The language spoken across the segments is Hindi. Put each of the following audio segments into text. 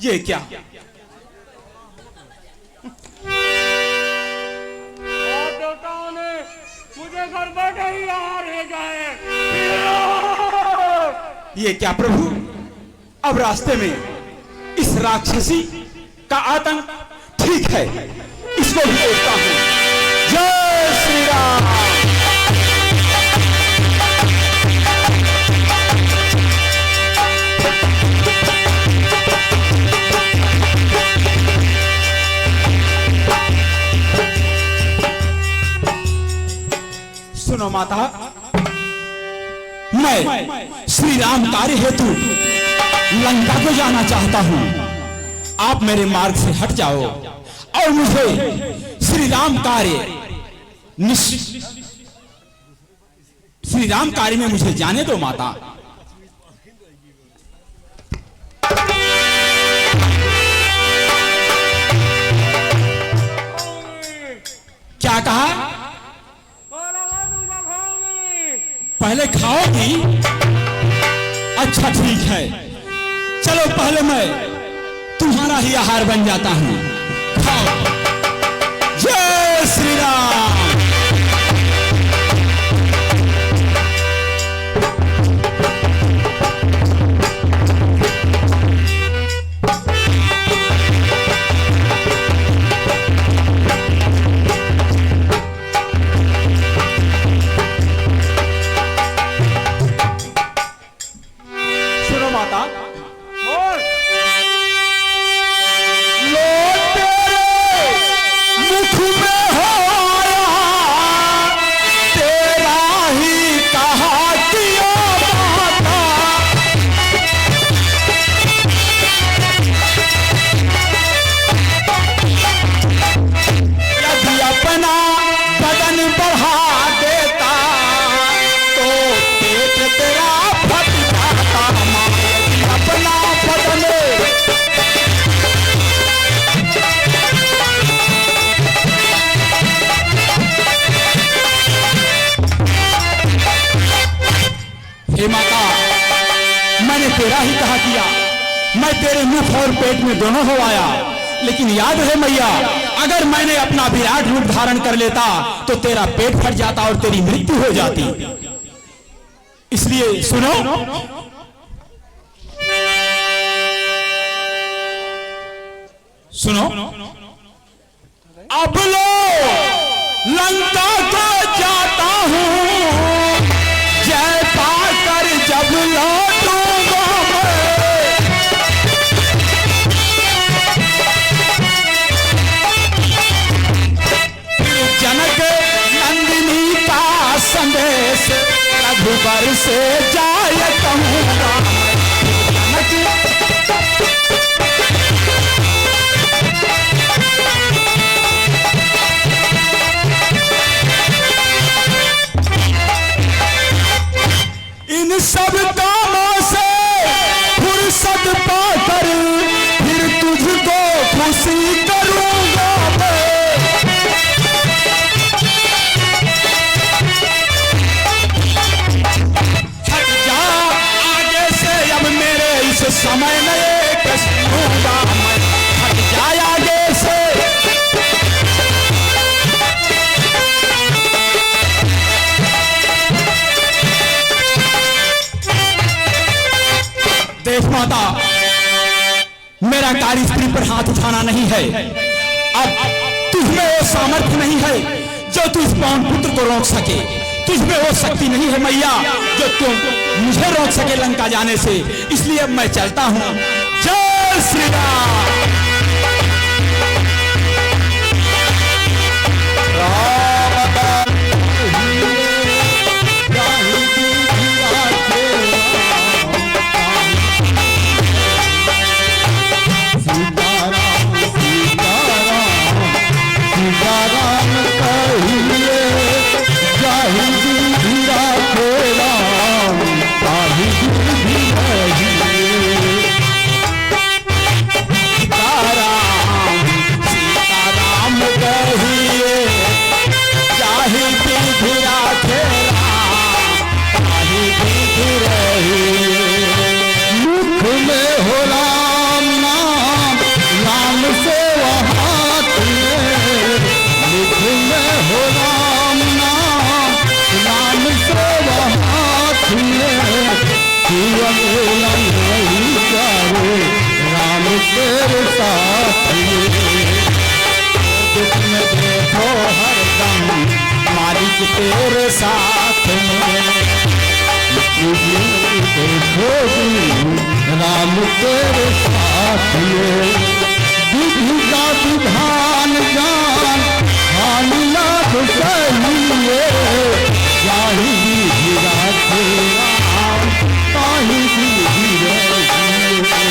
ये क्या? और देवताओं ने मुझे घर बैठे ही यहाँ भेजा है। ये क्या प्रभु? अब रास्ते में इस राक्षसी का आतंक ठीक है, इसको भी देखता हूं। जय श्री राम। सुनो माता, मैं श्री राम कार्य हेतु लंका को जाना चाहता हूं। आप मेरे मार्ग से हट जाओ और मुझे श्री राम कार्य में मुझे जाने दो माता। क्या कहा? पहले खाओगी? अच्छा ठीक है, चलो पहले मैं तुम्हारा ही आहार बन जाता हूं। खाओ। जय श्री राम। हे माता, मैंने तेरा ही कहा किया, मैं तेरे मुख और पेट में दोनों हो आया। लेकिन याद है मैया, अगर मैंने अपना विराट रूप धारण कर लेता तो तेरा पेट फट जाता और तेरी मृत्यु हो जाती। इसलिए सुनो, सुनो, अब लो लंका को जाता हूं, जय पाकर जब लौटूंगा मैं। जनक नंदिनी का संदेश रघुबर से जाए कहूंगा। इन सब कामों से फुर्सत पाकर फिर तुझको खुशी करूंगा मैं। हट जा आगे से, अब मेरे इस समय में एक सुनूंगा मैं। हट जा आगे से। देख माता, मेरा कार्य स्त्री पर हाथ उठाना नहीं है। अब तुझमें वो सामर्थ्य नहीं है जो तू इस पवन पुत्र को रोक सके। तुझमें वो शक्ति नहीं है मैया जो तुम मुझे रोक सके लंका जाने से। इसलिए अब मैं चलता हूं। जय श्री राम। मुख में हो राम नाम तेरे साथ ये विधि का विधान जान हान लाभ सहिए जाहि विधि राखे राम ताहि विधि रहिए।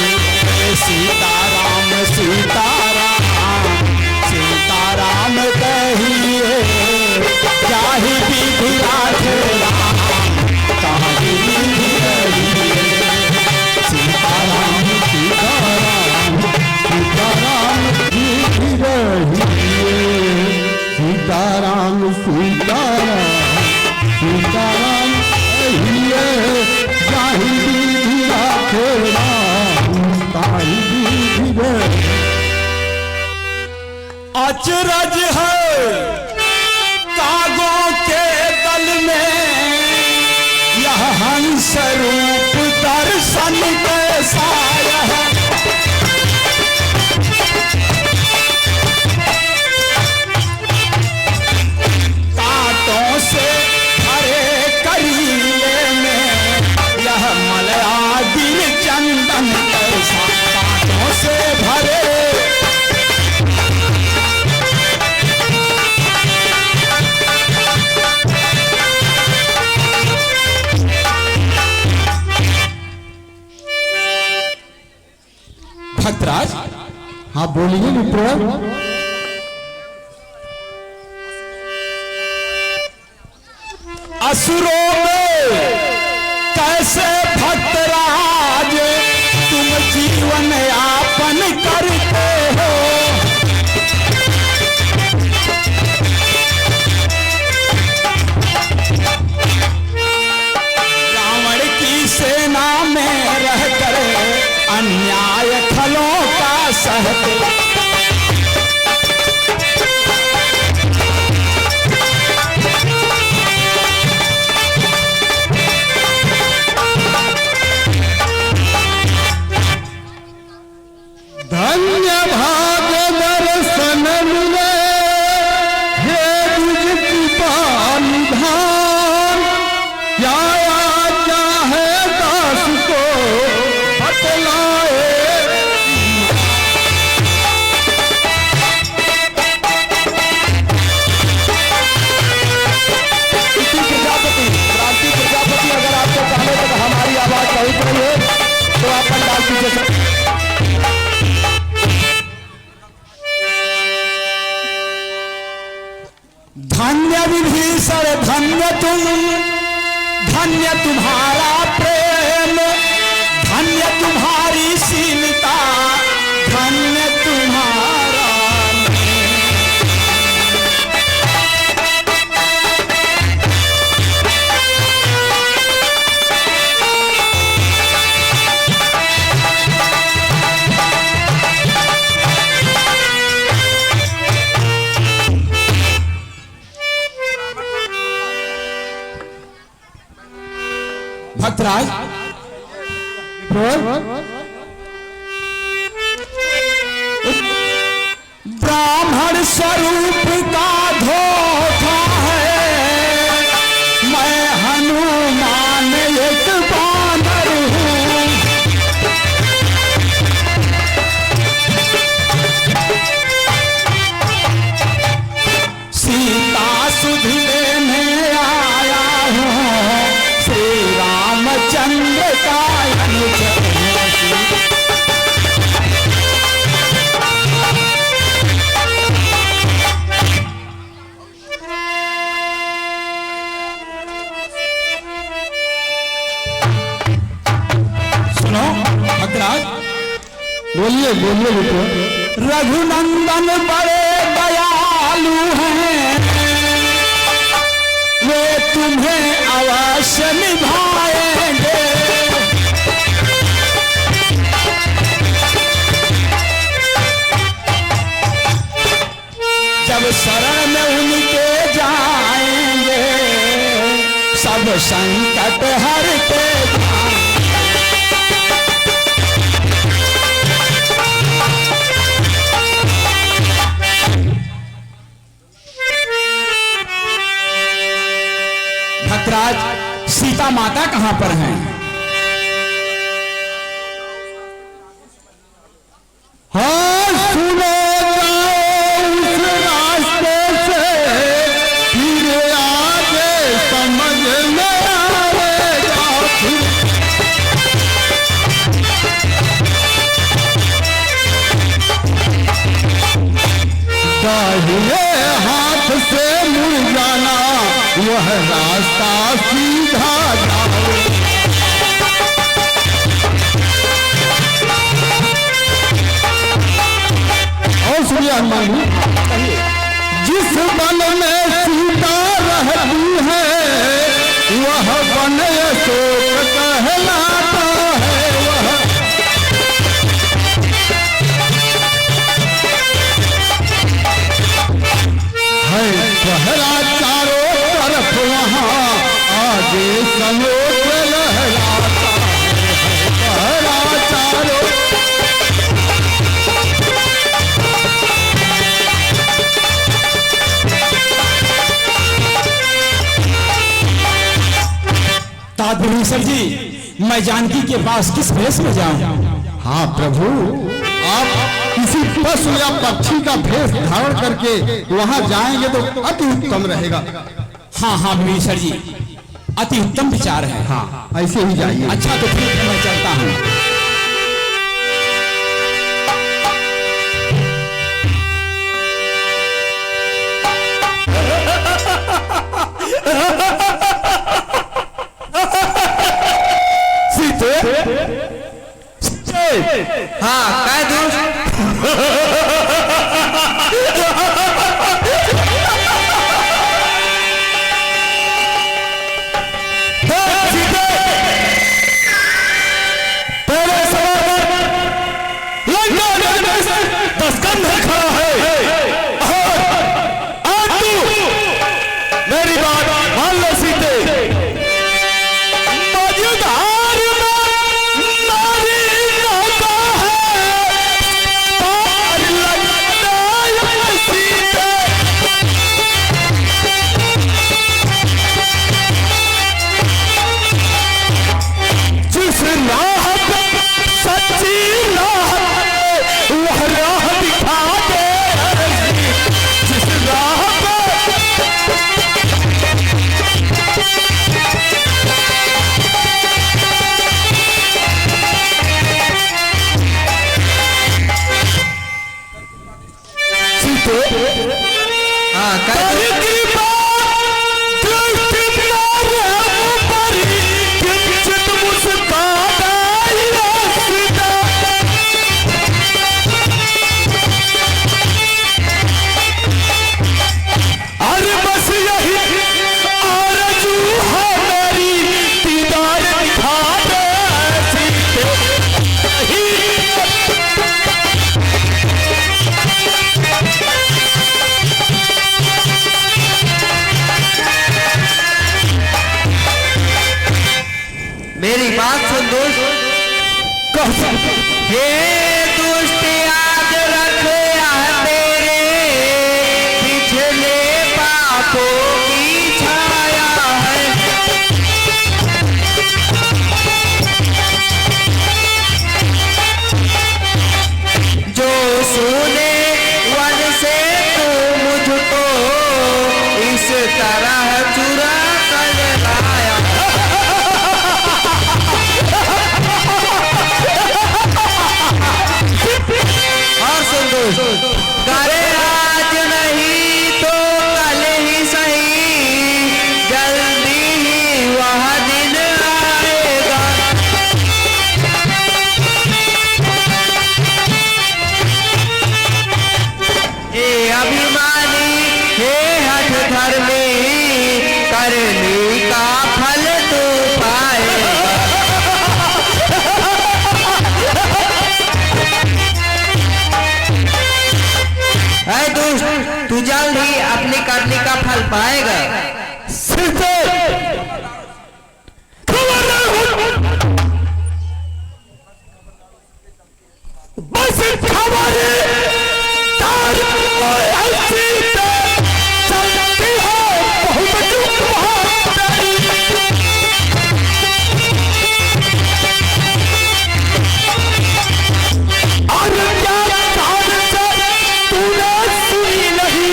सीताराम सीताराम सीताराम कहिए जाहि विधि राखे राम ताहि विधि रहिए। सीताराम सीताराम सीताराम विधि रहिए। सीताराम सीताराम सीताराम कहिए जाहि विधि राखे राम ताहि विधि रहिए। अचरज है कागों के दल में यह हंस रूप दर्शन कैसा है। कांटों से भरे करीले में यह मलयागिर चंदन कैसा। कांटों से भरे भक्तराज। हाँ बोलिए मित्र। असुरों में कैसे भक्तराज तुम जीवन यापन करते हो। रावण की सेना में रहकर अन्याय खलों का सहते। धन्य भाग दर्शन मिले हे निज कृपा निधान। क्या आज्ञा है दास को बतलाए। प्रजापति क्रांति प्रजापति अगर आपको चाहे तो हमारी आवाज पहुंच रही है तो आप पंडाल पीछे से। धन्य विभीषण धन्य तुम धन्य तुम्हारा प्रेम धन्य तुम्हारी शीलता धन्य तुम्हारा भक्तराज। ब्राह्मण स्वरूप का धोखा है मैं हनुमान एक बानर हूँ। सीता सुध लेने आया हूँ श्री रामचंद्र का अनुज। सुनो भक्तराज। बोलिए बोलिए मित्र। रघुनंदन बड़े दयालु हैं वे तुम्हें अवश्य निभाएंगे। जब शरण में उनके जाएंगे सब संकट हरते जाएंगे। भक्तराज सीता माता कहां पर हैं? दाहिने हाथ से मुड़ जाना, वह रास्ता सीधा जाओ। और सुनिए हनुमान जी, जिस वन में सीता रहती है वह वन अशोक कहलाता है। वह है पहरा चारों तरफ, वहाँ आगे सनोट लहराता है। पहरा चारों ताजभूषण जी, मैं जानकी के पास किस भेष में जाऊं? हाँ प्रभु, आप किसी पशु या पक्षी का भेष धारण करके वहाँ जाएंगे तो अति उत्तम रहेगा। हाँ हाँ विभीषण जी, अति उत्तम विचार है। हाँ ऐसे ही जाइए। अच्छा तो ठीक है, मैं चलता हूँ। हाँ काय दोष? मेरी बात मान लो सीते, मझधार में नारी रहता है, पार लगता है सीते। जिस राह पे सच्ची राह वह राह दिखा दे, जिस राह पे हाँ काय दोष? अरे बस यही आरज़ू है मेरी, दीदार दिखा दे सीते। मेरी बात सुन दोस्त। हे दुष्ट याद रख तेरे पिछले पापों की छाया है। जो सुने वन से तू मुझको इस तरह चुरा कर लाया। और सुन दोस्त, करे आज नहीं तो कल ही सही, जल्दी ही वह दिन आएगा। हे अभिमानी, हे हठ धर्मी, करनी का फल तू पाएगा। है दोस्त, तू जल्द ही अपनी करनी का फल पाएगा। बस हमारे तार ऐसी चलती है बहुत और क्या कान से तूने सुनी नहीं,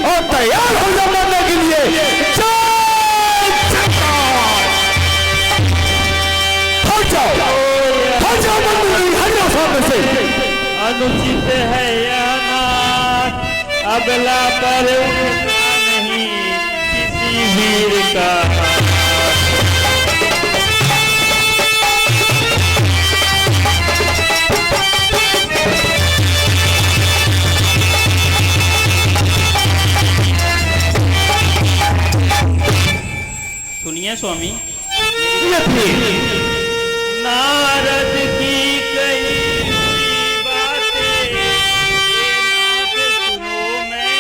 और तैयार हो जाओ मरने के लिए। जय जयकार। हट जाओ मंदिर, हट जाओ सामने से। अनुचित है यह नाच, अबला पर उठना नहीं किसी वीर का। सुनिए स्वामी, नारद की कई हुई बातें, ये नाथ सुनो मैं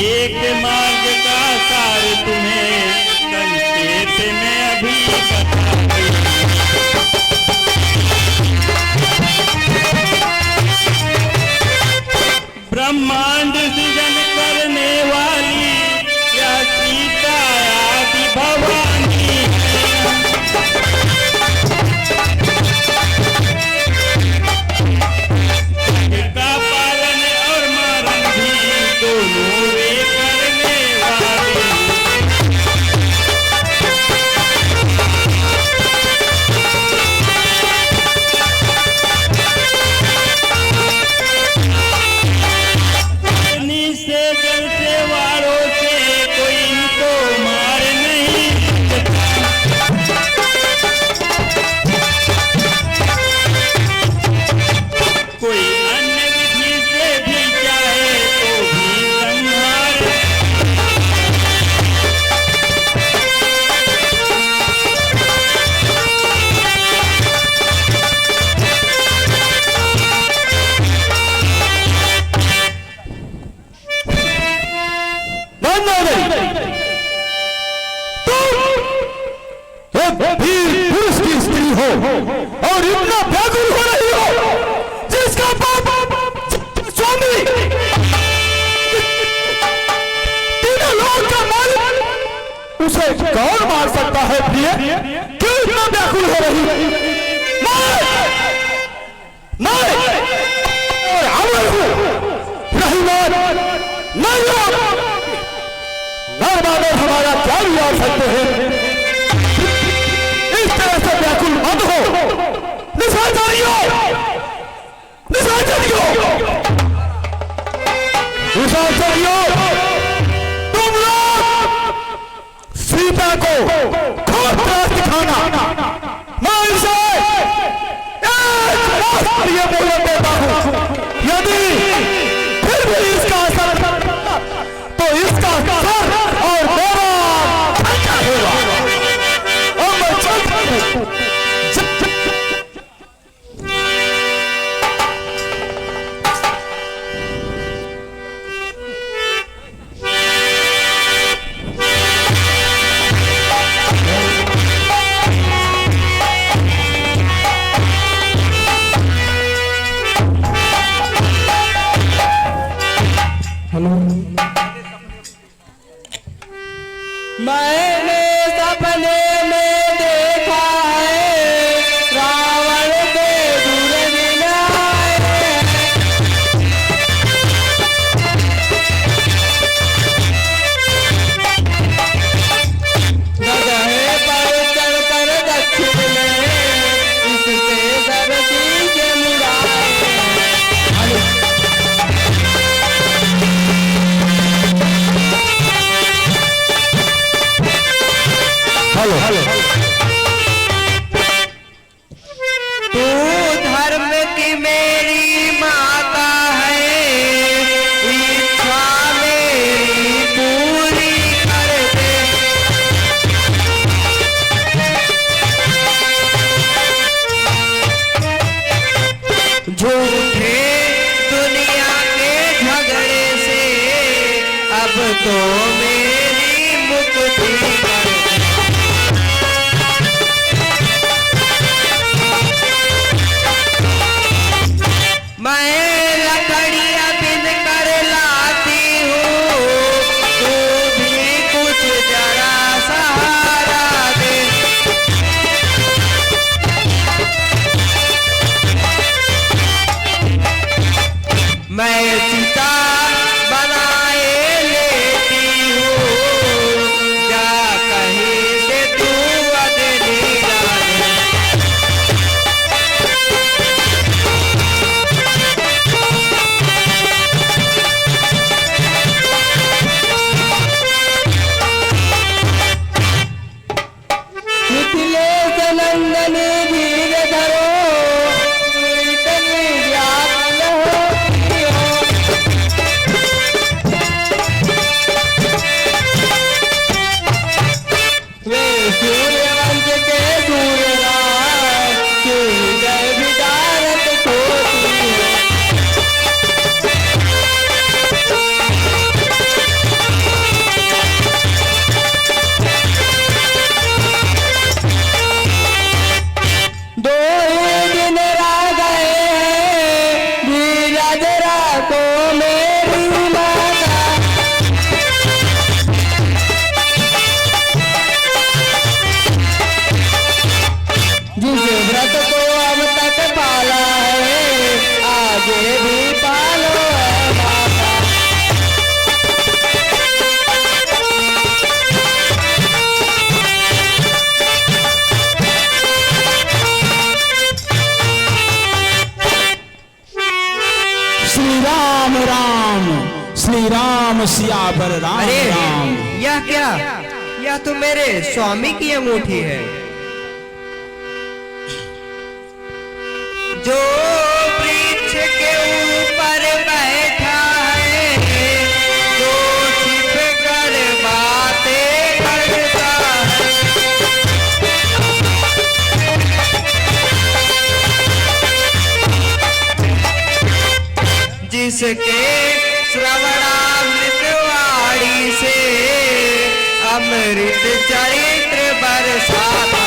एक मार्ग का सार तुम्हें संक्षेप में अभी बता दूं। ब्रह्मांड सृजन करने वाली यह सीता आदि भवानी का पालन और मारण भी दोनों वे करने वाली। से जलसे वालों से कोई इनको मार नहीं सकता। कोई अन्य विधि से भी चाहे तो भी संहार। वीर पुरुष की स्त्री हो और इतना व्याकुल हो रही हो जिसका बाप स्वामी तीनों लोक का मालिक, उसे कौन मार सकता है प्रिय? क्यों इतना व्याकुल हो रही? हमारा क्या विचार सकते हैं? इस तरह से व्याकुल मत हो। निशाचरियों, तुम लोग सीता को खूब त्रास दिखाना। मैं इसे ये बोलने देता हूं, यदि फिर भी इसका असर तो इसका सर और मेरा ठंडा होगा। और मैं चलता हूं। मैंने सपने में देखा है रावण के दुर्दिन आए। गधे पर चढ़कर दक्षिण में इससे धरती के मुराए। हेलो तू धर्म की मेरी माता है, इच्छा मेरी पूरी कर दे। झूठे दुनिया के झगड़े से अब तो मेरी मुक्ति कर दे। मैं लकड़ियां बिन कर लाती हूँ, तू भी कुछ जरा सहारा दे। मुझे भी पालो है माता। श्री राम राम, श्री राम सियावर राम अरे राम। यह क्या? यह तो मेरे स्वामी की अंगूठी है। जो वृक्ष के ऊपर बैठा है, जो छिप कर बातें करता है, जिसके श्रवणामृत वाणी से अमृत चरित्र बरसाता